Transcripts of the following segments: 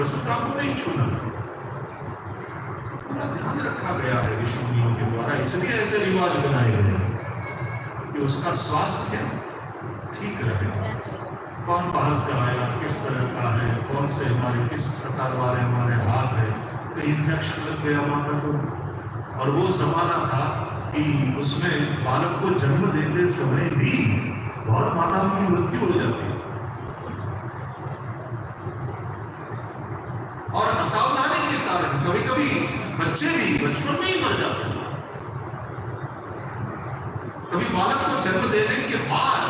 प्रसूता को नहीं छूना। पूरा ध्यान रखा गया है ऋषि मुनियों के द्वारा, इसलिए ऐसे रिवाज बनाए गए हैं कि उसका स्वास्थ्य ठीक रहे। कौन बाहर से आया, किस तरह का है, कौन से हमारे किस प्रकार वाले हमारे हाथ है, कहीं इन्फेक्शन लग गया माता को। और वो जमाना था कि उसमें बालक को जन्म देते समय भी बहुत माताओं की मृत्यु हो जाती थी, और असावधानी के कारण कभी कभी बच्चे भी बचपन में ही मर जाते थे। कभी बालक को जन्म देने के बाद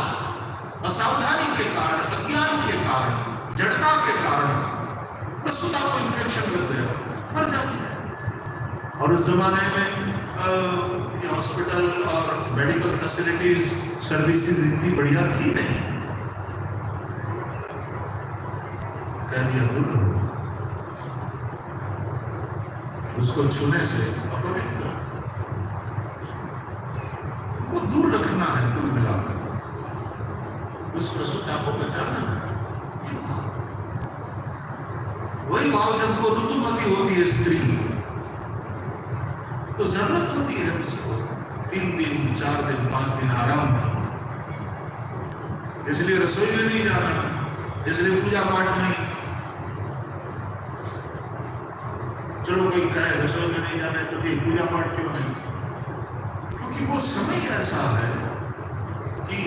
असावधानी के कारण, अज्ञान के कारण, जड़ता के कारण प्रसूता को इन्फेक्शन लग गया, मर जाती है। और उस जमाने में हॉस्पिटल और मेडिकल फैसिलिटीज, सर्विसेज इतनी बढ़िया थी नहीं। कह दिया दूर रहो, उसको छूने से अपवित्र, उनको दूर रखना है। कुल मिलाकर उस प्रसूता को बचाना है। ये भाव, वही भाव जब वो ऋतुमती होती है स्त्री, तो जरूरत होती है उसको 3 दिन 4 दिन 5 दिन आराम करना। इसलिए रसोई में नहीं जाना, इसलिए पूजा पाठ नहीं। चलो कोई कहे रसोई में नहीं जाना है तो कि पूजा पाठ क्यों नहीं? क्योंकि वो समय ऐसा है कि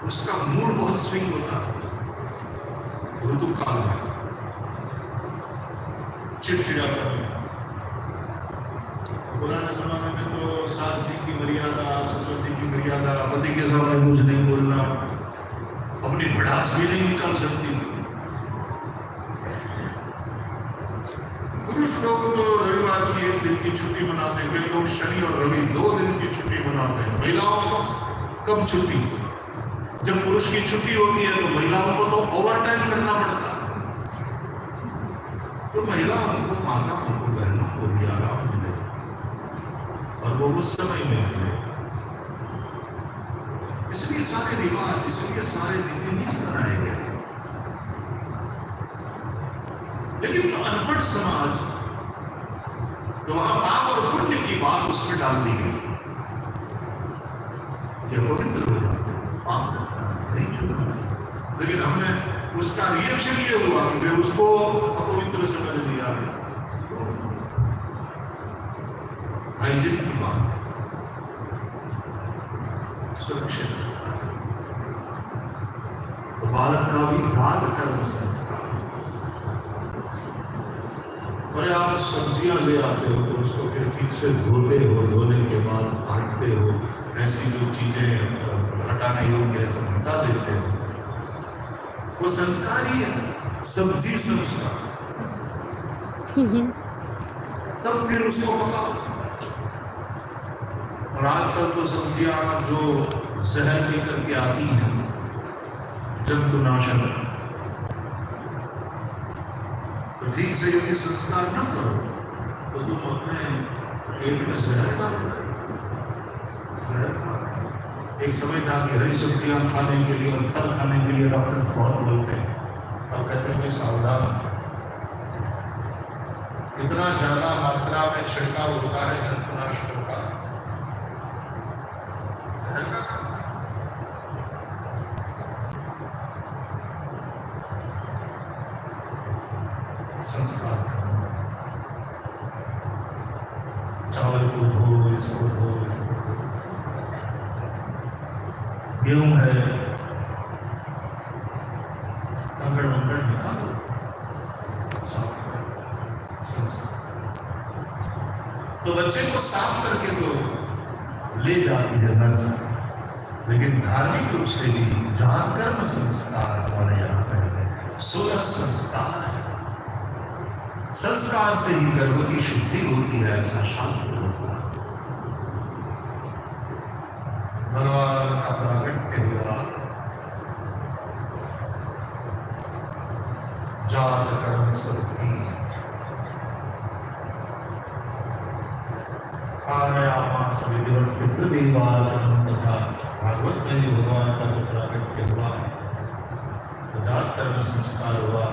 उसका मूड बहुत स्विंग होता है ऋतुकाल में, चिड़चिड़ा करना। पुराने जमाने में तो सास जी की मर्यादा, ससुर जी की मर्यादा, पति के सामने कुछ नहीं बोलना, अपनी भड़ास भी नहीं निकाल सकती थी। पुरुष लोग तो रविवार की 1 दिन की छुट्टी मनाते हैं, कई लोग शनि और रवि 2 दिन की छुट्टी मनाते हैं। महिलाओं को कब छुट्टी? जब पुरुष की छुट्टी होती है तो महिलाओं को तो ओवर टाइम करना पड़ता है। तो महिलाओं को, माताओं को, बहनों को भी आराम मिले, और वो उस समय में मिले। इसलिए सारे रिवाज, इसलिए सारे नीति नियम बनाए गए। लेकिन अनपढ़ समाज, तो वहां पाप और पुण्य की बात उसमें डाल दी गई। ये पवित्र हो जाते, पाप नहीं छूना चाहिए। लेकिन हमने उसका रिएक्शन ये हुआ कि वे उसको अपवित्र समझ लिया। हाइजीन की बात सुरक्षित रखा, तो बालक का भी जात कर्म संस्कार। और आप सब्जियां ले आते हो तो उसको फिर ठीक से धोते हो, धोने के बाद काटते हो, ऐसी जो चीजें हटाने योग्य है सब हटा देते हो, वो संस्कार ही है, सब्जी संस्कार। तब फिर उसको पकाओ। और आजकल तो सब्जियां जो जहर लेकर के आती हैं, जंतुनाशक, तो ठीक से यदि संस्कार न करो तो तुम अपने पेट में जहर डालो। एक समय था कि हरी सब्जियां खाने के लिए और फल खाने के लिए डॉक्टर्स बहुत बोलते हैं और कहते हैं कि सावधान, इतना ज्यादा मात्रा में छिड़काव होता है जंतुनाशकों का, जहर का काम। संस्कार, चावल को धो, इसको धो, इसको धो। गेहूं है, कंकड़ मंकड़ निकालो, साफ करो, संस्कार। तो बच्चे को साफ करके तो ले जाती है नर्स, लेकिन धार्मिक रूप से भी जात कर्म संस्कार हमारे यहाँ पर 16 संस्कार है। संस्कार से ही गर्भ की शुद्धि होती है, ऐसा शास्त्र होता है। भगवान का प्राकट्य हुआ, जात कर्म सबकी कारयामास विधिवत पितृदेवाचरण, तथा भागवत में भी भगवान का जो प्राकट्य हुआ, तो जात कर्म संस्कार हुआ।